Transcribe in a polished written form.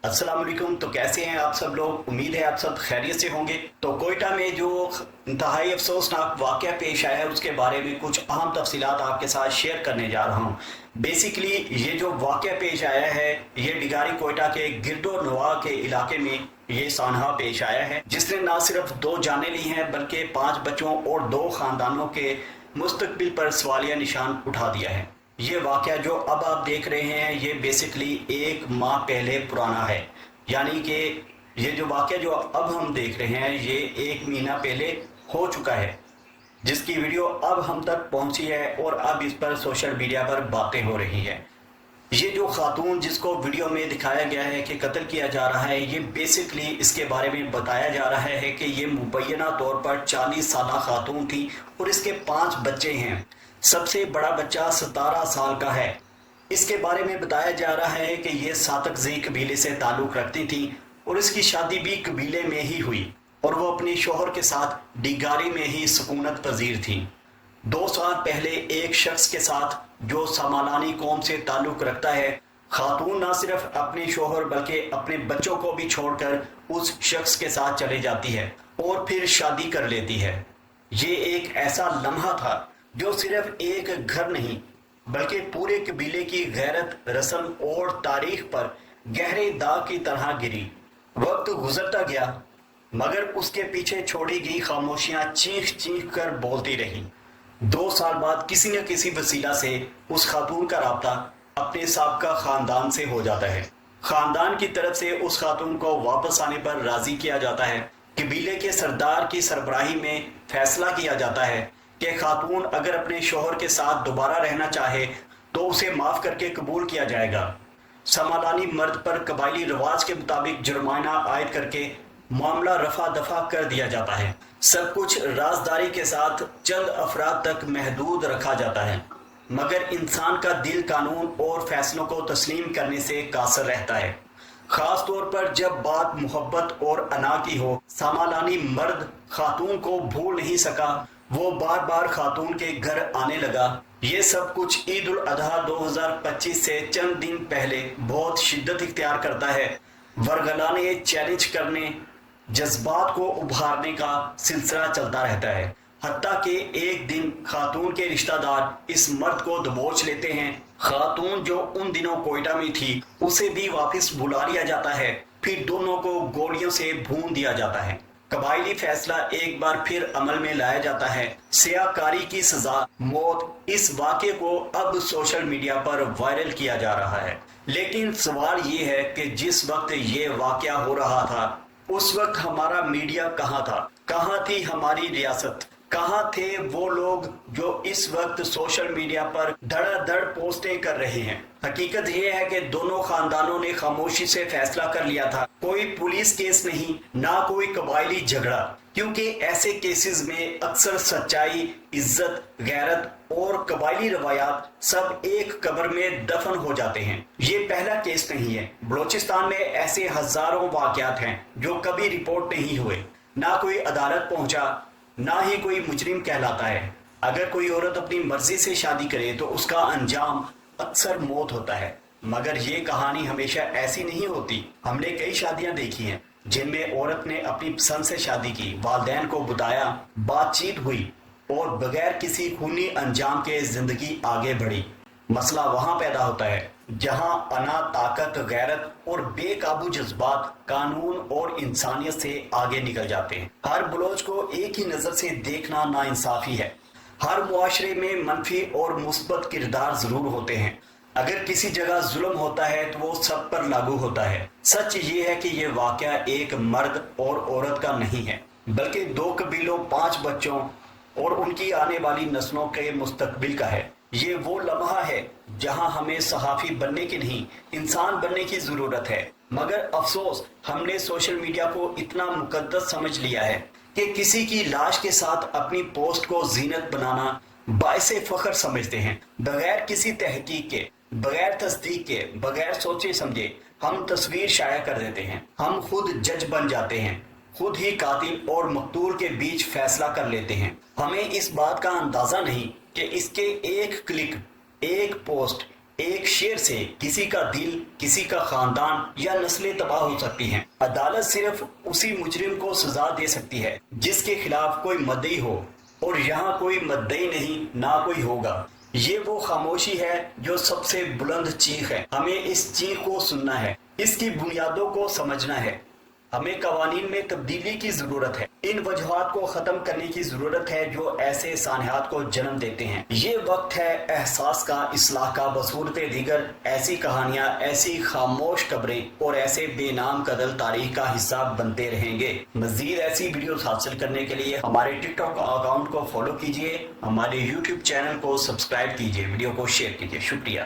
अस्सलाम वालेकुम। तो कैसे हैं आप सब लोग? उम्मीद है आप सब खैरियत से होंगे। तो कोयटा में जो इंतहाई अफसोसनाक वाक़या पेश आया है उसके बारे में कुछ अहम तफसीलात आपके साथ शेयर करने जा रहा हूँ। बेसिकली ये जो वाक़या पेश आया है ये डिगारी कोयटा के गिरदो नवा के इलाके में ये सानहा पेश आया है, जिसने ना सिर्फ 2 जानें ली हैं बल्कि 5 बच्चों और 2 ख़ानदानों के मुस्तकबिल पर सवालिया निशान उठा दिया है। ये वाक़या जो अब आप देख रहे हैं ये बेसिकली 1 माह पहले पुराना है, यानी कि ये जो वाक़या जो अब हम देख रहे हैं ये 1 महीना पहले हो चुका है, जिसकी वीडियो अब हम तक पहुंची है और अब इस पर सोशल मीडिया पर बातें हो रही है। ये जो खातून जिसको वीडियो में दिखाया गया है कि कत्ल किया जा रहा है, ये बेसिकली इसके बारे में बताया जा रहा है कि ये मुबैना तौर पर 40 साला खातून थी और इसके 5 बच्चे हैं। सबसे बड़ा बच्चा 17 साल का है। इसके बारे में बताया जा रहा है कि ये सातकजी कबीले से ताल्लुक़ रखती थी और इसकी शादी भी कबीले में ही हुई और वो अपने शोहर के साथ डिगारी में ही सुकूनत पजीर थी। 2 साल पहले एक शख्स के साथ जो समालानी कौम से ताल्लुक़ रखता है, खातून न सिर्फ अपने शोहर बल्कि अपने बच्चों को भी छोड़कर उस शख्स के साथ चले जाती है और फिर शादी कर लेती है। ये एक ऐसा लम्हा था जो सिर्फ एक घर नहीं बल्कि पूरे कबीले की गैरत, रस्म और तारीख पर गहरे दाग की तरह गिरी। वक्त गुजरता गया मगर उसके पीछे छोड़ी गई खामोशियां चीख चीख कर बोलती रहीं। 2 साल बाद किसी न किसी वसीला से उस खातून का राब्ता अपने साबका खानदान से हो जाता है। खानदान की तरफ से उस खातून को वापस आने पर राजी किया जाता है। कबीले के सरदार की सरबराही में फैसला किया जाता है कि खातून अगर अपने शोहर के साथ दोबारा रहना चाहे तो उसे माफ करके कबूल किया जाएगा। समालानी मर्द पर कबायली रिवाज के मुताबिक जुर्माना आयद करके मामला रफा दफा कर दिया जाता है। सब कुछ राजदारी के साथ चंद अफराद तक महदूद रखा जाता है मगर इंसान का दिल कानून और फैसलों को तस्लीम करने से कासर रहता है, खास तौर पर जब बात मोहब्बत और अना की हो। समालानी मर्द खातून को भूल नहीं सका, वो बार बार खातून के घर आने लगा। ये सब कुछ ईद उल अजहा 2025 से चंद दिन पहले बहुत शिद्दत इख्तियार करता है। वरगलाने, चैलेंज करने, जज्बात को उभारने का सिलसिला चलता रहता है। हत्ता कि एक दिन खातून के रिश्तेदार इस मर्द को दबोच लेते हैं। खातून जो उन दिनों कोयटा में थी उसे भी वापस बुला लिया जाता है, फिर दोनों को गोलियों से भून दिया जाता है। कबायली फैसला एक बार फिर अमल में लाया जाता है, सियाकारी की सजा मौत। इस वाक़े को अब सोशल मीडिया पर वायरल किया जा रहा है, लेकिन सवाल ये है कि जिस वक्त ये वाक़या हो रहा था उस वक्त हमारा मीडिया कहाँ था? कहाँ थी हमारी रियासत? कहाँ थे वो लोग जो इस वक्त सोशल मीडिया पर धड़ाधड़ पोस्टें कर रहे हैं? हकीकत ये है कि दोनों खानदानों ने खामोशी से फैसला कर लिया था। कोई पुलिस केस नहीं, ना कोई कबायली झगड़ा, क्योंकि ऐसे केसेस में अक्सर सच्चाई, इज्जत, गैरत और कबायली रवायात सब एक कब्र में दफन हो जाते हैं। ये पहला केस नहीं है। बलोचिस्तान में ऐसे हजारों वाकयात हैं जो कभी रिपोर्ट नहीं हुए, ना कोई अदालत पहुंचा, ना ही कोई मुजरिम कहलाता है। अगर कोई औरत अपनी मर्जी से शादी करे तो उसका अंजाम अक्सर मौत होता है, मगर ये कहानी हमेशा ऐसी नहीं होती। हमने कई शादियां देखी हैं जिनमें औरत ने अपनी पसंद से शादी की, वालिदैन को बुलाया, बातचीत हुई और बगैर किसी खूनी अंजाम के जिंदगी आगे बढ़ी। मसला वहां पैदा होता है जहां अना, ताकत, गैरत और बेकाबू जज्बात कानून और इंसानियत से आगे निकल जाते हैं। हर बलोच को एक ही नजर से देखना नाइंसाफी है। हर मुआशरे में मनफी और मुस्बत किरदार जरूर होते हैं। अगर किसी जगह जुल्म होता है तो वो सब पर लागू होता है। सच ये है कि ये वाकया एक मर्द और औरत का नहीं है बल्कि 2 कबीलों, 5 बच्चों और उनकी आने वाली नस्लों के मुस्तकबिल का है। ये वो लम्हा है जहां हमें सहाफी बनने की नहीं, इंसान बनने की जरूरत है। मगर अफसोस हमने सोशल मीडिया को इतना मुकद्दस समझ लिया है कि किसी की लाश के साथ अपनी पोस्ट को जीनत बनाना बाइसे फख्र समझते हैं। बगैर किसी तहकीक के, बगैर तस्दीक के, बगैर सोचे समझे हम तस्वीर शाया कर देते हैं। हम खुद जज बन जाते हैं, खुद ही कातिल और मकतूल के बीच फैसला कर लेते हैं। हमें इस बात का अंदाजा नहीं कि इसके एक क्लिक, एक पोस्ट, ایک شیر سے کسی کا دل، کسی کا خاندان یا نسلیں تباہ ہو سکتی ہیں۔ عدالت صرف اسی مجرم کو سزا دے سکتی ہے جس کے خلاف کوئی مدعی ہو، اور یہاں کوئی مدعی نہیں، نہ کوئی ہوگا۔ یہ وہ خاموشی ہے جو سب سے بلند چیخ ہے۔ ہمیں اس چیخ کو سننا ہے، اس کی بنیادوں کو سمجھنا ہے۔ ہمیں قوانین میں تبدیلی کی ضرورت ہے، ان وجوہات کو ختم کرنے کی ضرورت ہے جو ایسے سانحات کو جنم دیتے ہیں۔ یہ وقت ہے احساس کا، اصلاح کا۔ بصورت دیگر ایسی کہانیاں، ایسی خاموش قبریں اور ایسے بے نام قتل تاریخ کا حصہ بنتے رہیں گے۔ مزید ایسی ویڈیوز حاصل کرنے کے لیے ہمارے ٹک ٹاک اکاؤنٹ کو فالو کیجئے، ہمارے یوٹیوب چینل کو سبسکرائب کیجئے، ویڈیو کو شیئر کیجئے۔ شکریہ۔